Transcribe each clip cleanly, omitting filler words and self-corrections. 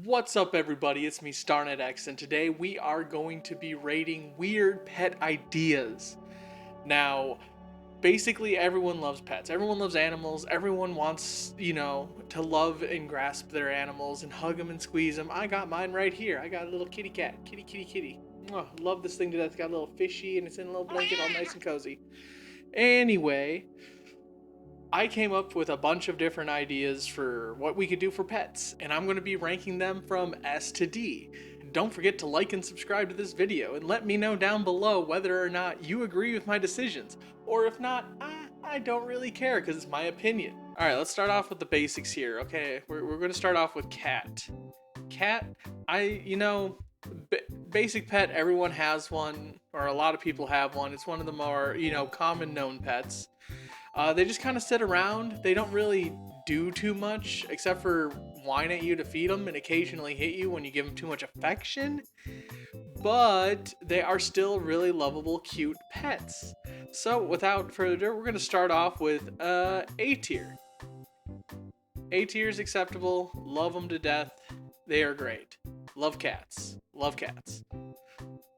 What's up, everybody? It's me, starnetx, and today we are going to be rating weird pet ideas. Now, basically, everyone loves pets. Everyone loves animals. Everyone wants, to love and grasp their animals and hug them and squeeze them. I got mine right here. I got a little kitty cat. Kitty, kitty, kitty. Mwah, love this thing to death. It's got a little fishy and it's in a little blanket all nice and cozy. Anyway, I came up with a bunch of different ideas for what we could do for pets, and I'm going to be ranking them from S to D. Don't forget to like and subscribe to this video, and let me know down below whether or not you agree with my decisions. Or if not, I don't really care, because it's my opinion. Alright, let's start off with the basics here. Okay, we're going to start off with cat. Cat, basic pet, everyone has one, or a lot of people have one. It's one of the more, common known pets. They just kind of sit around. They don't really do too much except for whine at you to feed them and occasionally hit you when you give them too much affection. But they are still really lovable, cute pets. So without further ado, we're going to start off with A tier. A tier is acceptable. Love them to death. They are great. Love cats. Love cats.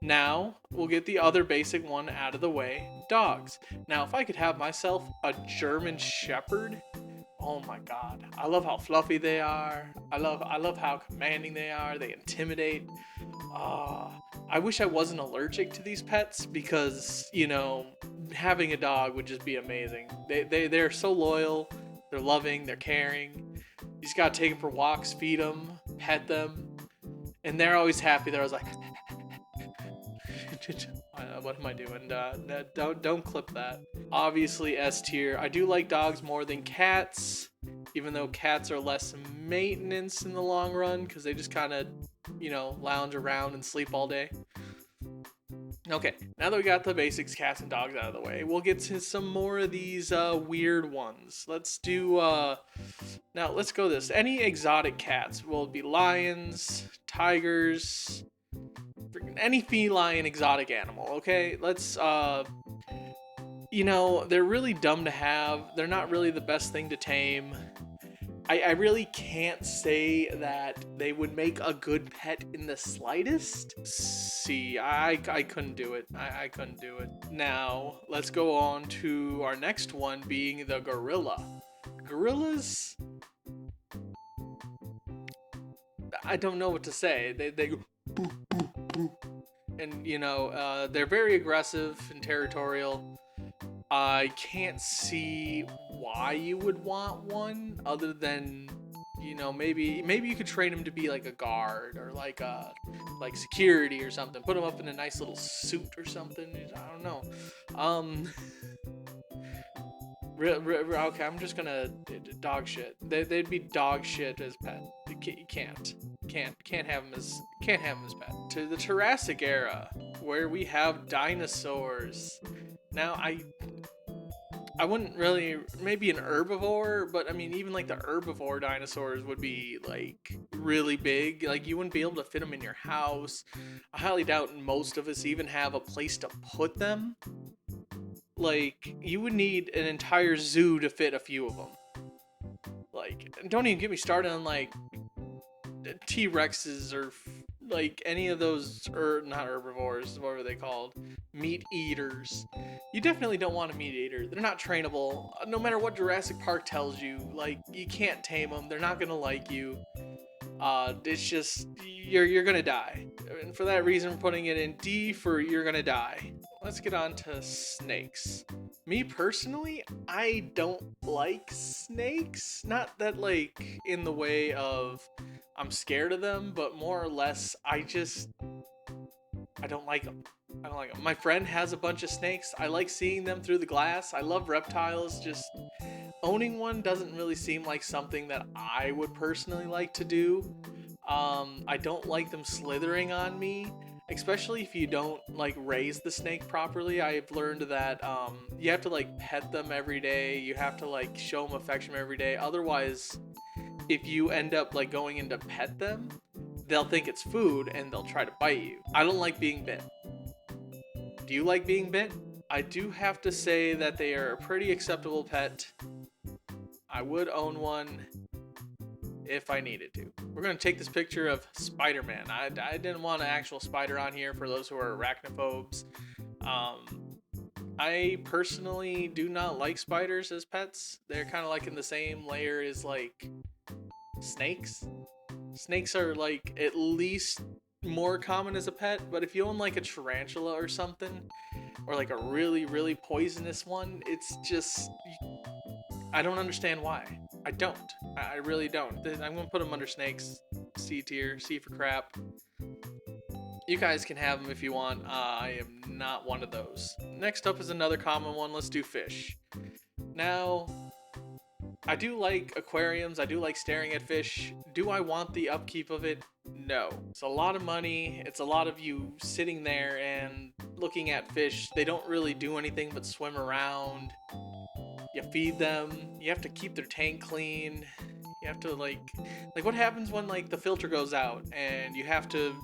Now, we'll get the other basic one out of the way, dogs. Now, if I could have myself a German Shepherd, oh my god. I love how fluffy they are. I love how commanding they are. They intimidate. I wish I wasn't allergic to these pets because, having a dog would just be amazing. They're so loyal, they're loving, they're caring. You just gotta take them for walks, feed them, pet them, and they're always happy. They're always like, what am I doing? Don't clip that. Obviously S tier. I do like dogs more than cats, even though cats are less maintenance in the long run because they just kind of, lounge around and sleep all day. Okay, now that we got the basics, cats and dogs out of the way, we'll get to some more of these weird ones. Let's do, now let's go this. Any exotic cats will be lions, tigers, any feline exotic animal. Okay, let's they're really dumb to have. They're not really the best thing to tame. I really can't say that they would make a good pet in the slightest. See, I couldn't do it. I couldn't do it. Now let's go on to our next one, being the gorilla. Gorillas, I don't know what to say. They go boo, boo, boo. And they're very aggressive and territorial. I can't see why you would want one other than maybe you could train him to be like a guard or like security or something. Put him up in a nice little suit or something. I don't know. Okay, I'm just gonna dog shit. They'd be dog shit as pet. You can't have them as pet. To the Jurassic era, where we have dinosaurs. Now I wouldn't really, maybe an herbivore, but I mean even like the herbivore dinosaurs would be like really big. Like you wouldn't be able to fit them in your house. I highly doubt most of us even have a place to put them. Like, you would need an entire zoo to fit a few of them. Like, don't even get me started on, like, T-Rexes or, like, any of those, or not herbivores, what were they called? Meat eaters. You definitely don't want a meat eater. They're not trainable. No matter what Jurassic Park tells you, like, you can't tame them. They're not gonna like you. It's just, you're gonna die. And for that reason, I'm putting it in D for you're gonna die. Let's get on to snakes. Me personally, I don't like snakes. Not that like in the way of I'm scared of them, but more or less I don't like them. I don't like them. My friend has a bunch of snakes. I like seeing them through the glass. I love reptiles. Just owning one doesn't really seem like something that I would personally like to do. I don't like them slithering on me. Especially if you don't like raise the snake properly. I've learned that you have to like pet them every day. You have to like show them affection every day. Otherwise, if you end up like going in to pet them, they'll think it's food and they'll try to bite you. I don't like being bit. Do you like being bit? I do have to say that they are a pretty acceptable pet. I would own one if I needed to. We're going to take this picture of Spider-Man. I didn't want an actual spider on here for those who are arachnophobes. I personally do not like spiders as pets. They're kind of like in the same layer as like snakes. Snakes are like at least more common as a pet, but if you own like a tarantula or something, or like a really, really poisonous one, it's just, I don't understand why. I don't. I really don't. I'm gonna put them under snakes. C tier, C for crap. You guys can have them if you want. I am not one of those. Next up is another common one. Let's do fish. Now, I do like aquariums. I do like staring at fish. Do I want the upkeep of it? No. It's a lot of money. It's a lot of you sitting there and looking at fish. They don't really do anything but swim around. You feed them. You have to keep their tank clean. You have to like what happens when like the filter goes out and you have to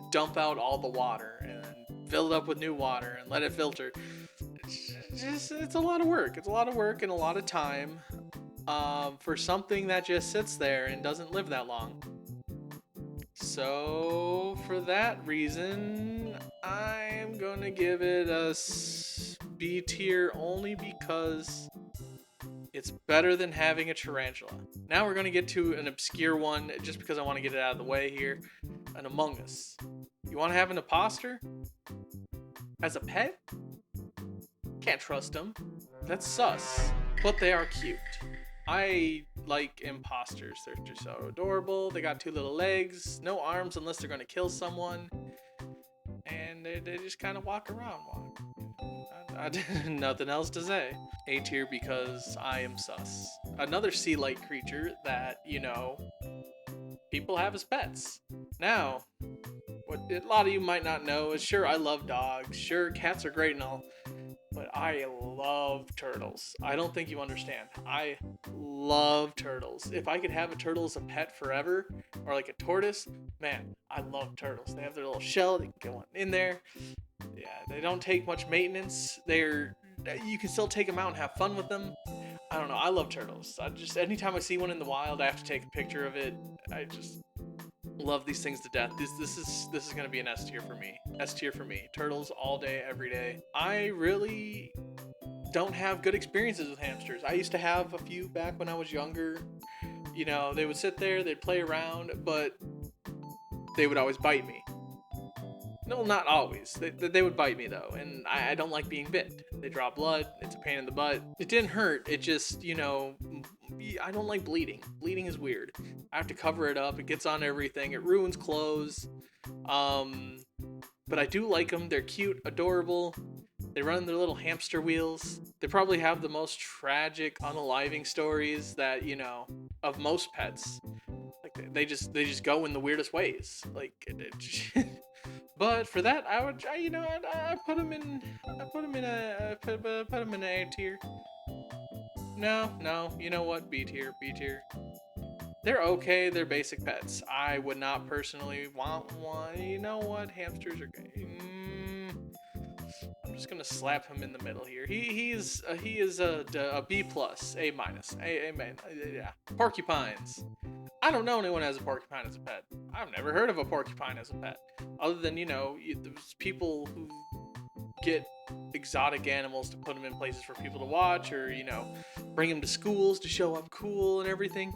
dump out all the water and fill it up with new water and let it filter. It's a lot of work. It's a lot of work and a lot of time for something that just sits there and doesn't live that long. So for that reason, I'm gonna give it a B tier only because it's better than having a tarantula. Now we're gonna get to an obscure one just because I want to get it out of the way here. An Among Us. You want to have an imposter as a pet? Can't trust them. That's sus. But they are cute. I like imposters. They're just so adorable. They got 2 little legs, no arms unless they're gonna kill someone, and they just kind of walk around. Nothing else to say. A tier because I am sus. Another sea-like creature that, you know, people have as pets. Now, what a lot of you might not know is, sure, I love dogs. Sure, cats are great and all. But I love turtles. I don't think you understand. I love turtles. If I could have a turtle as a pet forever, or like a tortoise, man, I love turtles. They have their little shell, they can go in there. Yeah, they don't take much maintenance. You can still take them out and have fun with them. I don't know, I love turtles. Anytime I see one in the wild, I have to take a picture of it. I just love these things to death. This is gonna be an S tier for me. S tier for me. Turtles all day, every day. I really don't have good experiences with hamsters. I used to have a few back when I was younger. You know, they would sit there, they'd play around, but they would always bite me. No, not always. They would bite me though, and I don't like being bit. They draw blood. It's a pain in the butt. It didn't hurt. It just, you know, I don't like bleeding. Bleeding is weird. I have to cover it up. It gets on everything. It ruins clothes. But I do like them. They're cute, adorable. They run their little hamster wheels. They probably have the most tragic unaliving stories that, you know, of most pets. Like they just go in the weirdest ways. Like but for that, I put them in an A tier. No, you know what? B tier. They're okay. They're basic pets. I would not personally want one. You know what? Hamsters are great. I'm just gonna slap him in the middle here. He is a B plus, A minus, yeah. Porcupines. I don't know anyone who has a porcupine as a pet. I've never heard of a porcupine as a pet, other than, you know, there's people who get exotic animals to put them in places for people to watch, or, you know, bring them to schools to show up cool and everything.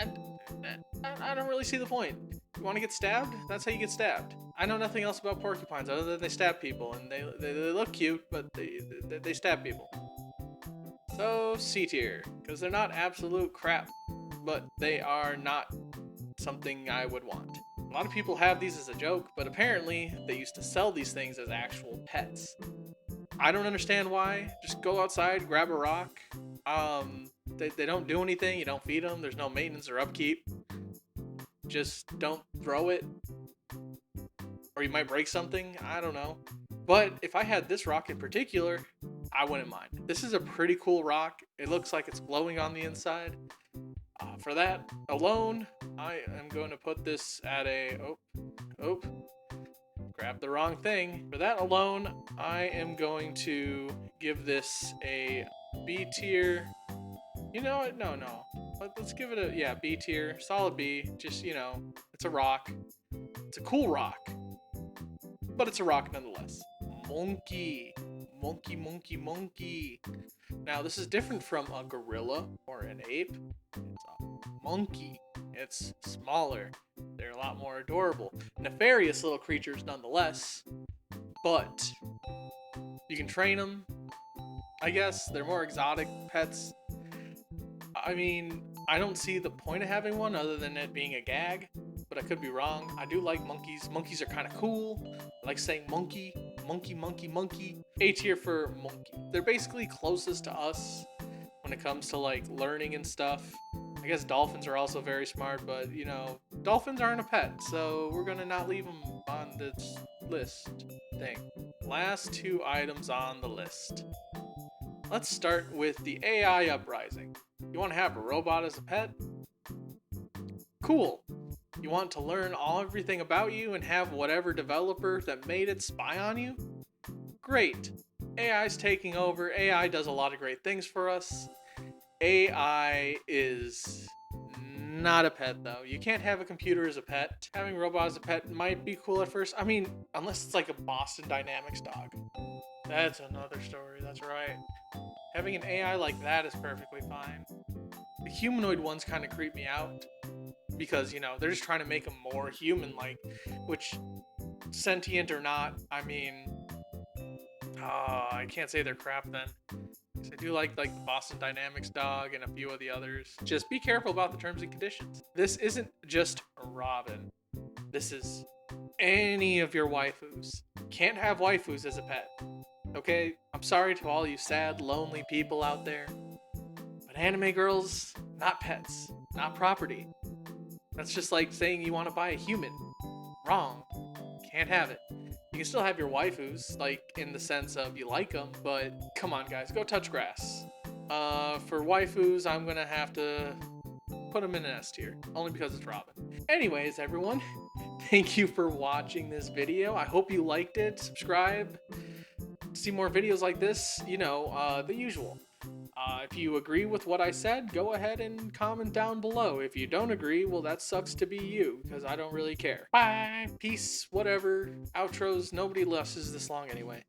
I don't really see the point. You want to get stabbed? That's how you get stabbed. I know nothing else about porcupines other than they stab people, and they look cute, but they stab people. So C tier, because they're not absolute crap, but they are not something I would want. A lot of people have these as a joke, but apparently they used to sell these things as actual pets. I don't understand why. Just go outside, grab a rock. They don't do anything. You don't feed them. There's no maintenance or upkeep. Just don't throw it, or you might break something. I don't know. But if I had this rock in particular, I wouldn't mind. This is a pretty cool rock. It looks like it's glowing on the inside. For that alone, I am going to put this at a... Oh, grab the wrong thing. For that alone, I am going to give this a B tier. You know what? No. let's give it a, yeah, B tier, solid B. Just, you know, it's a rock. It's a cool rock, but it's a rock nonetheless. Monkey. Monkey, monkey, monkey. Now, this is different from a gorilla or an ape. It's a monkey. It's smaller. They're a lot more adorable. Nefarious little creatures nonetheless, but you can train them. I guess they're more exotic pets. I mean, I don't see the point of having one other than it being a gag, but I could be wrong. I do like monkeys. Monkeys are kind of cool. I like saying monkey, monkey, monkey, monkey. A tier for monkey. They're basically closest to us when it comes to like learning and stuff. I guess dolphins are also very smart, but you know, dolphins aren't a pet, so we're gonna not leave them on this list thing. Last two items on the list. Let's start with the AI uprising. You want to have a robot as a pet? Cool. You want to learn everything about you and have whatever developer that made it spy on you? Great. AI's taking over. AI does a lot of great things for us. AI is not a pet though. You can't have a computer as a pet. Having a robot as a pet might be cool at first. I mean, unless it's like a Boston Dynamics dog. That's another story, that's right. Having an AI like that is perfectly fine. The humanoid ones kind of creep me out because, you know, they're just trying to make them more human-like, which, sentient or not, I mean, I can't say they're crap then. I do like the Boston Dynamics dog and a few of the others. Just be careful about the terms and conditions. This isn't just Robin. This is any of your waifus. Can't have waifus as a pet. Okay? I'm sorry to all you sad, lonely people out there. But anime girls, not pets. Not property. That's just like saying you want to buy a human. Wrong. Can't have it. You can still have your waifus, like, in the sense of you like them, but come on, guys, go touch grass. For waifus, I'm gonna have to put them in an S tier, only because it's Robin. Anyways, everyone, thank you for watching this video. I hope you liked it. Subscribe. See more videos like this, you know, the usual. If you agree with what I said, go ahead and comment down below. If you don't agree, well, that sucks to be you, because I don't really care. Bye, peace, whatever, outros, nobody lasts this long anyway.